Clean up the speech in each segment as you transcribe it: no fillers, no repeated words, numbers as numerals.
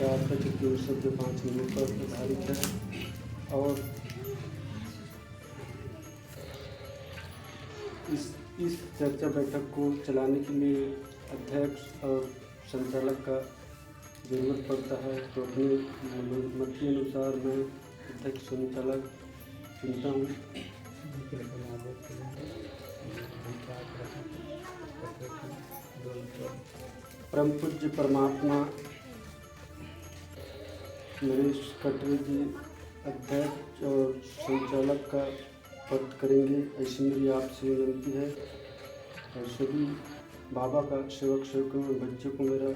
वार्ता के 3 शब्द 5 मिनट पर आधारित है और इस चर्चा बैठक को चलाने के लिए अध्यक्ष और संचालक का ज़रूरत पड़ता है। तो अपने मत के अनुसार मैं अध्यक्ष संचालक चुनता हूँ। परम पूज्य परमात्मा नरेश कटरे जी अध्यक्ष और संचालक का पद करेंगे, ऐसी मेरी आपसे विनती है। और सभी बाबा का सेवक सेवकों में बच्चों को मेरा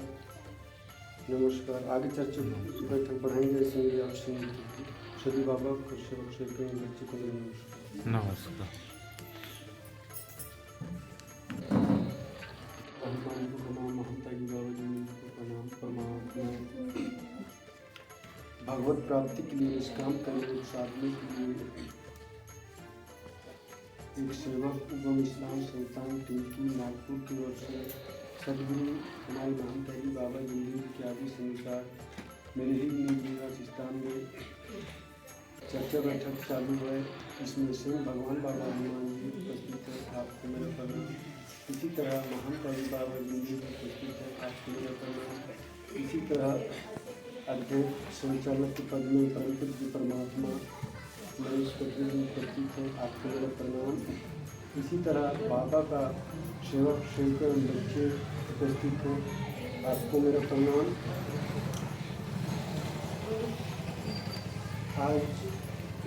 नमस्कार। आगे चर्चा बैठक बढ़ाएंगे, ऐसी मेरी आपसे विनती है। सभी बाबा को सेवक सेवकों में बच्चों को मेरा नमस्कार। नमस्कार। भगवत प्राप्ति के लिए निष्काम करने साधने के लिए एक सेवक एवं इस्लाम संस्थान टिंकी नागपुर की ओर से सदगुरु हमारे नाम तहरी बाबा जिंदगी के आदेश अनुसार मेरे ही निवास स्थान में चर्चा बैठक चालू है। इसमें स्वयं भगवान बाबा हनुमान जी उपस्थित है, आपको मेरा प्रणाम। इसी तरह महान कवि बाबा जिंदगी उपस्थित है, आपको मेरा प्रणाम। इसी तरह अध्यक्ष संचालक के पद में परम पूज्य परमात्मा नरेश कटरे जी उपस्थित है, आपको मेरा प्रणाम। इसी तरह बाबा का सेवक सेवक बच्चे उपस्थित हैं, आपको मेरा प्रणाम। आज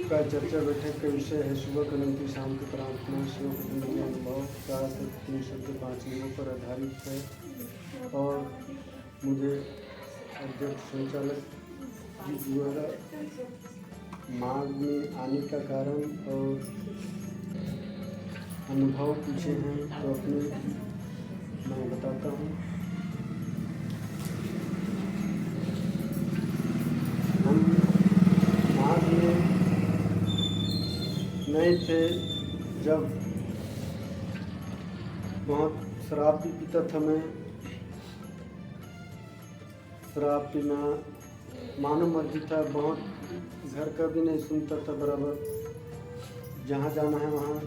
का चर्चा बैठक का विषय है सुबह कनंती शाम की प्रार्थना सेवक जिंदगी अनुभव का 3 शब्द 5 मिनटों पर आधारित है और मुझे अध्यक्ष संचालक जी द्वारा मार्ग में आने का कारण और अनुभव पूछे हैं, तो अपने मैं बताता हूँ। हम मार्ग में नए थे जब बहुत शराब भी पीता था मैं। शराब पीना मानो मर्जी था, बहुत घर का भी नहीं सुनता था बराबर। जहाँ जाना है वहाँ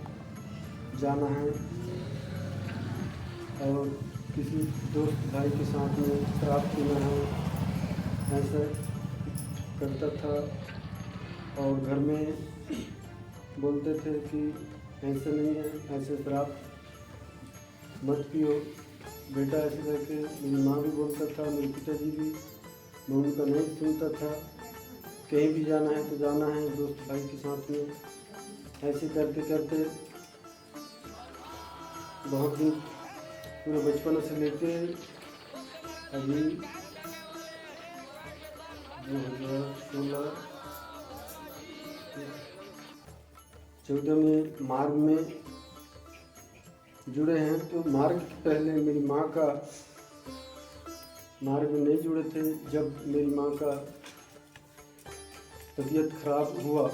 जाना है और किसी दोस्त भाई के साथ में शराब पीना है, ऐसा करता था। और घर में बोलते थे कि ऐसे नहीं है, ऐसे शराब मत पियो बेटा, ऐसे करके मेरी माँ भी बोलता था, मेरे पिताजी भी। मैं उनका नहीं सुनता था। कहीं भी जाना है तो जाना है दोस्त भाई के साथ में। ऐसे करते करते बहुत दिन पूरे बचपन से लेके अभी 2016-14 में मार्ग में जुड़े हैं। तो मार्ग के पहले मेरी माँ का मार्ग में नहीं जुड़े थे। जब मेरी माँ का तबीयत खराब हुआ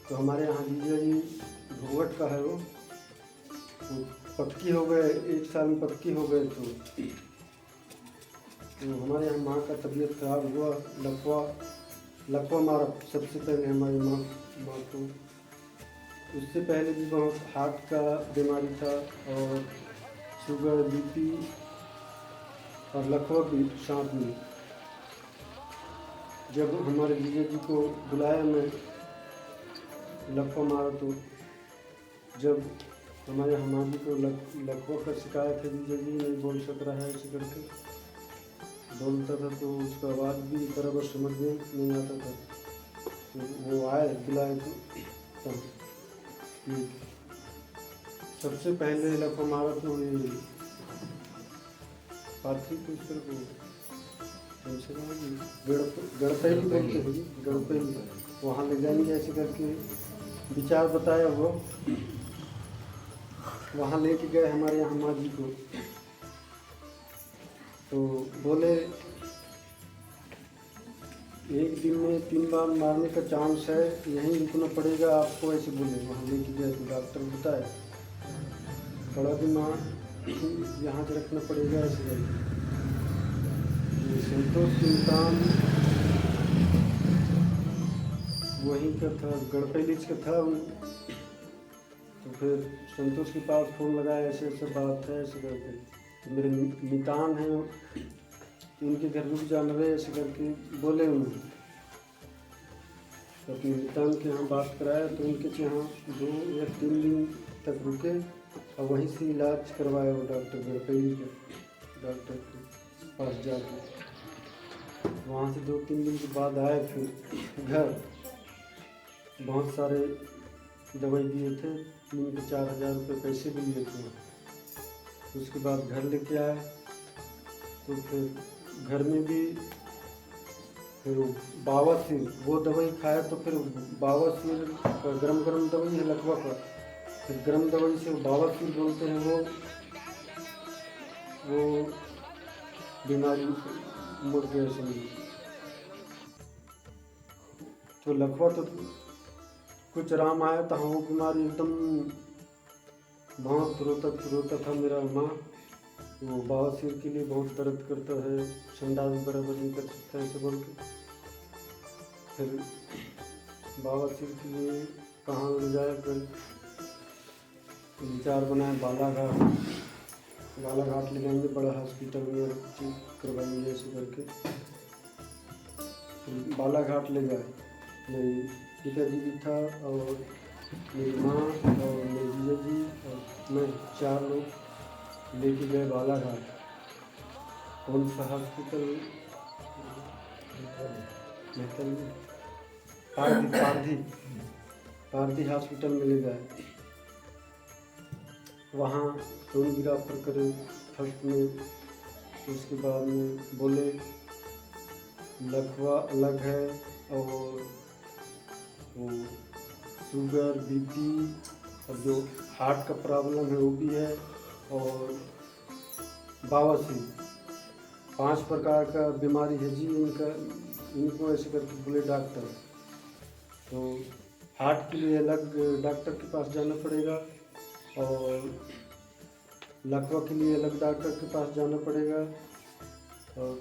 तो हमारे यहाँ जीजा जी घूंघट का है, वो पक्की हो गए, 1 साल में पक्की हो गए। तो हमारे यहाँ माँ का तबीयत खराब हुआ, लकवा मारा सबसे पहले हमारी माँ को। उससे पहले भी बहुत हार्ट का बीमारी था और शुगर बीपी और लकवा भी साथ में। जब हमारे जीजा जी को बुलाया मैं लकवा मारा, तो जब हमारे हमारी को लकवा का शिकायत है, जीजा जी नहीं बोल सक रहा है, ऐसे करके बोलता था तो उसका आवाज़ भी बराबर समझ में नहीं आता था। तो वो आए बुलाए तो सबसे पहले लकवा मारा तो ये पाथरी को इस तरह गड़पैली बोलते हैं, गड़पैली वहाँ ले जाएंगे ऐसे करके विचार बताया। वो वहाँ लेके गए हमारे यहाँ माँ जी को। तो बोले 1 दिन में 3 बार मारने का चांस है, यहीं रुकना पड़ेगा आपको, ऐसे बोले। वहाँ लेके गए तो डॉक्टर बताया बड़ा दिमाग यहाँ से रखना पड़ेगा, ऐसे करके संतोष सुल्तान वहीं का था, गड़पैलिच का था। तो फिर संतोष के पास फ़ोन लगाया, ऐसे ऐसे बात है ऐसे करके। तो मेरे मितान हैं, उनके घर रुक जाना रहे ऐसे करके बोले उन्होंने। तो अपने मितान के यहाँ बात कराया, तो उनके यहाँ 2 या 3 दिन तक रुके और वहीं से इलाज करवाया वो डॉक्टर गड़पैली के डॉक्टर के पास जाके। वहाँ से 2-3 दिन के बाद आए फिर घर। बहुत सारे दवाई दिए थे, 3 से 4 हज़ार रुपये पैसे भी लिए थे। उसके बाद घर लेके आए, तो फिर घर में भी फिर बावासीर वो दवाई खाया, तो फिर बावासीर गरम गरम दवाई है लकवा का, फिर गरम दवाई से बावासीर बोलते हैं वो बीमारी मुड़ गया समझ। तो लकवा तो कुछ आराम आया था, वो बीमारी एकदम बहुत रोता था मेरा माँ। वो बवासीर के लिए बहुत दर्द करता है, संडास बराबर नहीं कर सकता ऐसे बोल के। फिर बवासीर के लिए कहाँ ले जाए, फिर विचार बनाए बालाघाट ले जाएंगे, बड़ा हॉस्पिटल में करवाएंगे ऐसे करके। बालाघाट ले गए, मेरी पिताजी भी था और मेरी माँ और मेरी जीजा जी और मैं, 4 लोग लेके गए बालाघाट। कौन सा हॉस्पिटल, पारधी हॉस्पिटल में ले गए। वहाँ सोनोग्राफर करे फर्स्ट में, उसके बाद में बोले लकवा अलग है और वो शुगर बीपी और जो हार्ट का प्रॉब्लम है वो भी है, और बवासीर 5 प्रकार का बीमारी है जी इनको ऐसे करके बोले डॉक्टर। तो हार्ट के लिए अलग डॉक्टर के पास जाना पड़ेगा और लकवा के लिए अलग डॉक्टर के पास जाना पड़ेगा, और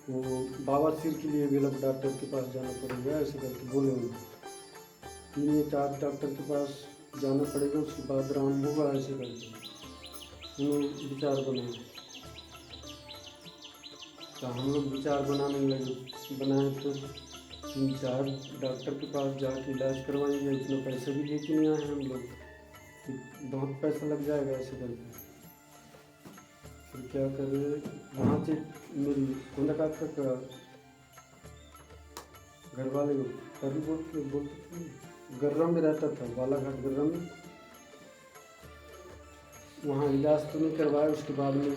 वो बवासीर के लिए भी अलग डॉक्टर के पास जाना पड़ेगा ऐसे करके बोले उन्होंने। 3 या 4 डॉक्टर के पास जाना पड़ेगा, उसके बाद आराम होगा ऐसे करके उन्होंने विचार बनाया। तो हम लोग विचार बनाने बनाए, तो 3-4 डॉक्टर के पास जाके इलाज करवाएंगे, उतना पैसे भी लेके नहीं आए हम लोग, बहुत पैसा लग जाएगा ऐसे करके। फिर क्या करें, वहाँ से मेरी कुंदकात का घर वाले कभी बोलते थे, गर्रम में रहता था, बालाघाट गर्रम में। वहाँ इलाज तो नहीं करवाया, उसके बाद में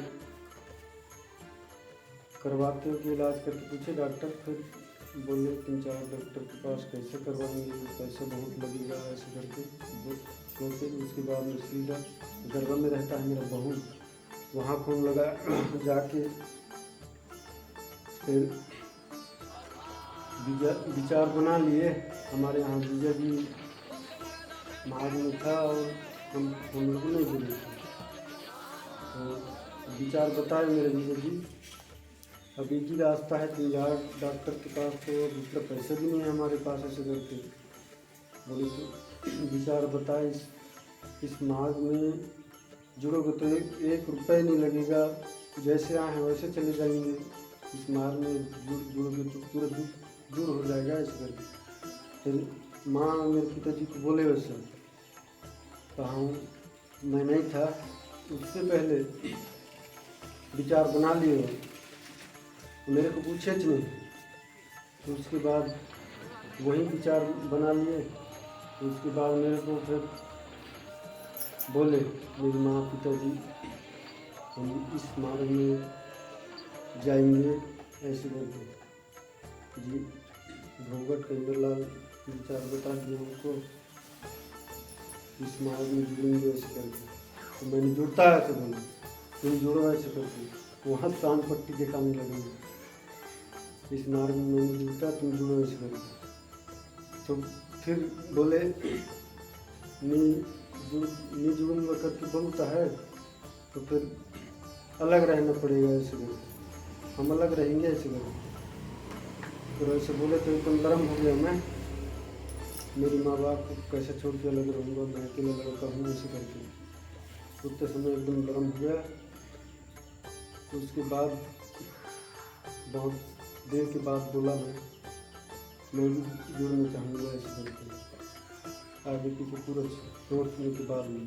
करवाते हो कि इलाज करके पूछे डॉक्टर, फिर बोले 3-4 डॉक्टर के पास कैसे करवाएंगे, पैसा बहुत लगेगा ऐसे करके सोचे। उसके बाद में सीधा गर्रम में रहता है मेरा बहू, वहाँ फोन लगा जाके फिर विचार बना लिए। हमारे यहाँ जीजा जी मार्ग में था और हम लोग नहीं बोले थे, तो विचार बताए मेरे जीजा जी। अब एक ही रास्ता है, 3 डॉक्टर के पास, तो दूसरा पैसे भी नहीं है हमारे पास ऐसे करके बोले। तो विचार बताए, इस मार्ग में जुड़ोगे तो 1 रुपये नहीं लगेगा, जैसे आए हैं वैसे चले जाएंगे। इस मार्ग में जुड़ोगे तो पूरा दूर हो जाएगा ऐसे करके। फिर माँ मेरे पिताजी को बोले वैसे, तो मैं नहीं था, उससे पहले विचार बना लिए, मेरे को पूछे नहीं। तो उसके बाद वही विचार बना लिए, तो उसके बाद मेरे को फिर बोले मेरी माँ पिताजी हम इस मार्ग में जाएंगे ऐसे करके जी। भोगट कंजरलाल विचार बता दिए हमको, इस मार्ग में जुड़ेंगे ऐसे करके। तो मैंने जुड़ता है तो बोले तुम जुड़ो ऐसे करके, वहाँ शान पट्टी के काम लगेंगे, इस मार्ग में मैंने जुड़ता, तुम जुड़ो ऐसे करके। तो फिर बोले नहीं जुड़ूंगा करके बोलता है, तो फिर अलग रहना पड़ेगा ऐसे करके। हम अलग रहेंगे ऐसे करो। फिर ऐसे बोले तो एकदम गर्म हो गया मैं, मेरी माँ बाप को कैसे छोड़ के अलग रहूँगा, मैं अकेला लड़का हूँ ऐसे करके। उतने समय एकदम गर्म हो गया। तो उसके बाद बहुत देर के बाद बोला मैं भी जुड़ना चाहूँगा ऐसे करके। आगे पीछे पूरा सोचने के बाद में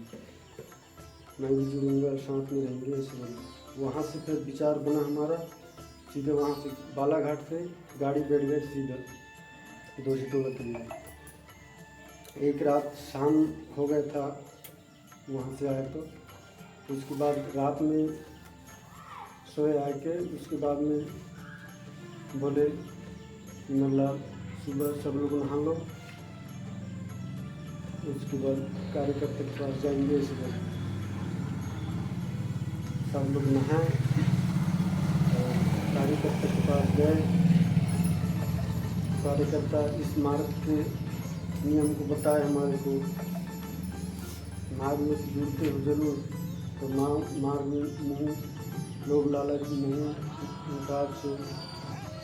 मैं भी जुड़ूँगा, साथ में रहेंगे ऐसे करके। वहाँ से फिर विचार बना हमारा, सीधे वहाँ से बालाघाट से गाड़ी बैठ गए सीधा दोषीटोला के लिए। एक रात शाम हो गया था वहाँ से आए तो उसके बाद रात में सोए आए के उसके बाद में बोले मतलब सुबह सब लोग नहा लो, उसके बाद कार्यकर्ता के पास जाएंगे ऐसे करके। सब लोग नहाए और कार्यकर्ता के पास गए। कार्यकर्ता इस मार्ग के नियम को बताए हमारे को, मार्ग में जुड़ते हो जरूर तो मार्ग में नहीं लोग लालच नहीं, हिसाब से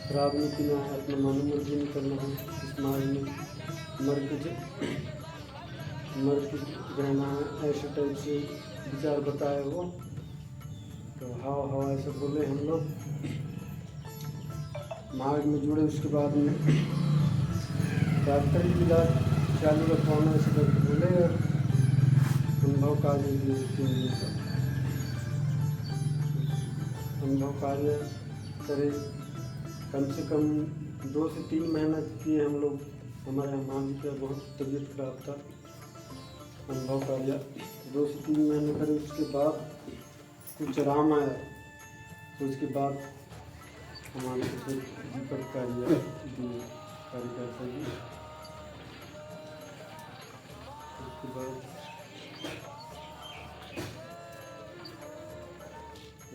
शराब नहीं पीना है, अपना मनोरंजन नहीं करना है। इस मार्ग में मर के रहना है, ऐसे टाइप से विचार बताए वो। तो हाँ ऐसे बोले हम लोग मार्ग में जुड़े। उसके बाद में डॉक्टर की इलाज चालू रखवाना ऐसे करके बोले। अनुभव कार्य अनुभव कार्य करे, कम से कम 2 से 3 महीना किए हम लोग। हमारे माँ जी का बहुत तबीयत खराब था। अनुभव कार्य 2 से 3 महीने करे, उसके बाद कुछ आराम आया। तो उसके बाद हमारे दीपक कार्य कार्यकर्ता जी, उसके बाद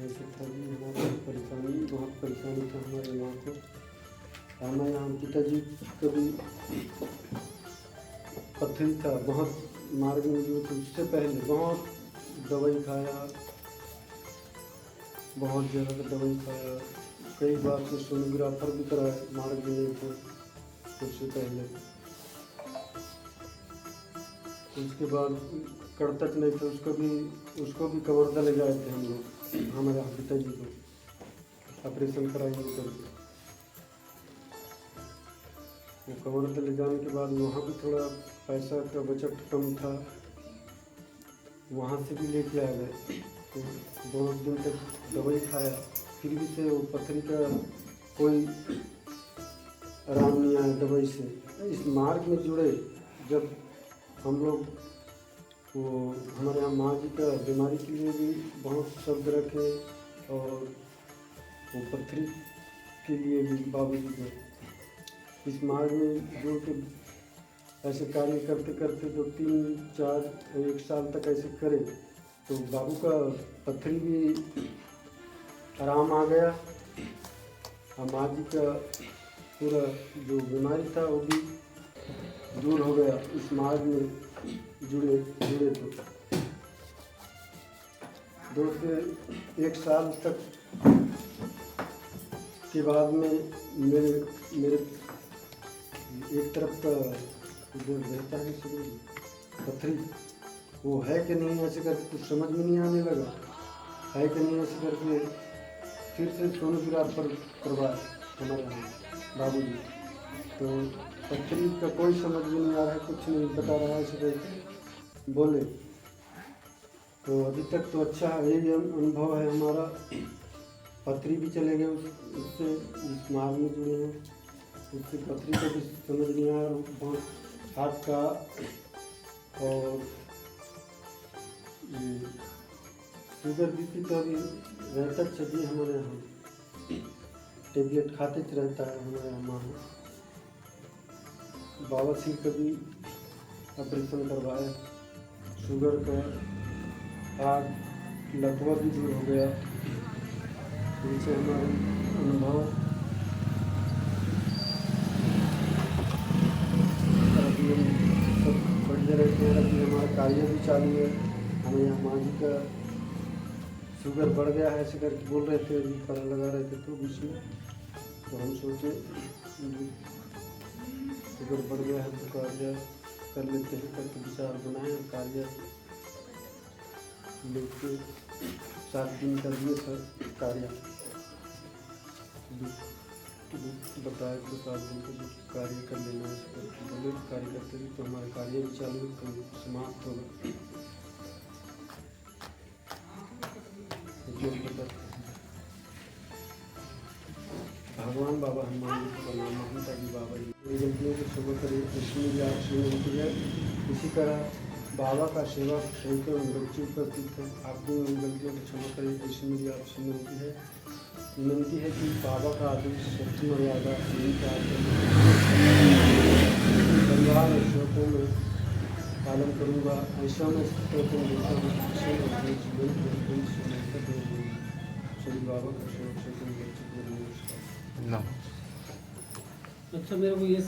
ऐसे था जी हमारी बहुत परेशानी था हमारे माँ को। हमारे यहाँ पिताजी कभी पथरी था, बहुत मार्ग में जो थे उससे पहले बहुत दवाई खाया, बहुत जगह का दवाई खाया, कई बार से सोनोग्राफर भी कराया मार्ग में थे उससे पहले। उसके बाद कर्तक नहीं था, उसको भी कवर्धा ले गए थे हम लोग, हमारे पिताजी को ऑपरेशन कराएंगे करके। वो कवर्धा ले जाने के बाद वहाँ भी थोड़ा पैसा का बजट कम था, वहाँ से भी लेके आ गए। तो 2 दिन तक दवाई खाया, फिर भी से वो पथरी का कोई आराम नहीं आया दवाई से। इस मार्ग में जुड़े जब हम लोग, वो हमारे यहाँ माँ जी का बीमारी के लिए भी बहुत शब्द रखे और वो पथरी के लिए भी बाबू जी को इस मार्ग में जुड़ के ऐसे कार्य करते करते 2, 3, 4, 1 साल तक ऐसे करे तो बाबू का पथरी भी आराम आ गया और माँ जी का पूरा जो बीमारी था वो भी दूर हो गया। इस मार्ग में जुड़े तो 2 से 1 साल तक के बाद में मेरे एक तरफ का जो रहता है पथरी वो है कि नहीं ऐसे करके कुछ समझ में नहीं आने लगा, है कि नहीं ऐसे करके फिर से सोनोग्राफर करवाए हमारे यहाँ बाबू जी। तो पथरी का कोई समझ में नहीं आ रहा है, कुछ नहीं बता रहा है ऐसे करके बोले। तो अभी तक तो अच्छा है, यही अनुभव है हमारा। पथरी भी चले गए उससे, इस मार्ग में जुड़े हैं, उससे पथरी को भी समझ नहीं आया। बहुत हार्ट का और शुगर बीपी तो अभी रहता चाहिए हमारे यहाँ, टेबलेट खाते रहता है हमारे यहाँ माँ। बाबा सिंह का भी ऑपरेशन करवाया, शुगर का, हार्ट लकवा भी दूर हो गया। इनसे हमारे अनुभव अभी हम सब बढ़िया रहते हैं। अभी हमारा कार्य भी चालू है, हमें यहाँ माँ जी का शुगर बढ़ गया है ऐसे करके बोल रहे थे, अभी पता लगा रहे थे तो बीच में, तो हम सोचे शुगर बढ़ गया है तो कार्य कर लेते हैं करके विचार बनाए, कार्य लेके 7 दिन का दिए सर कार्य बताया तो 7 दिन का कार्य कर लेना है, बोले तो कार्य करते थे तो हमारा कार्य भी चालू तो समाप्त होगा। भगवान बाबा हनुमान जी का नाम हम ताकि बाबा जी गलतियों को क्षमा करें, इसमें भी आपसे विनती है। इसी तरह बाबा का सेवा होकर मृत्यु प्रतीत है, आप भी उन गलतियों को क्षमा करें, इसमें भी आपसे विनती है कि बाबा का आदेश सच्ची मर्यादा परिवार और श्लोकों में पालन करूँगा, ऐसा मैं श्लोकों में देता हूँ अपने जीवन में सभी बाबा का सेवा। अच्छा मेरे को ये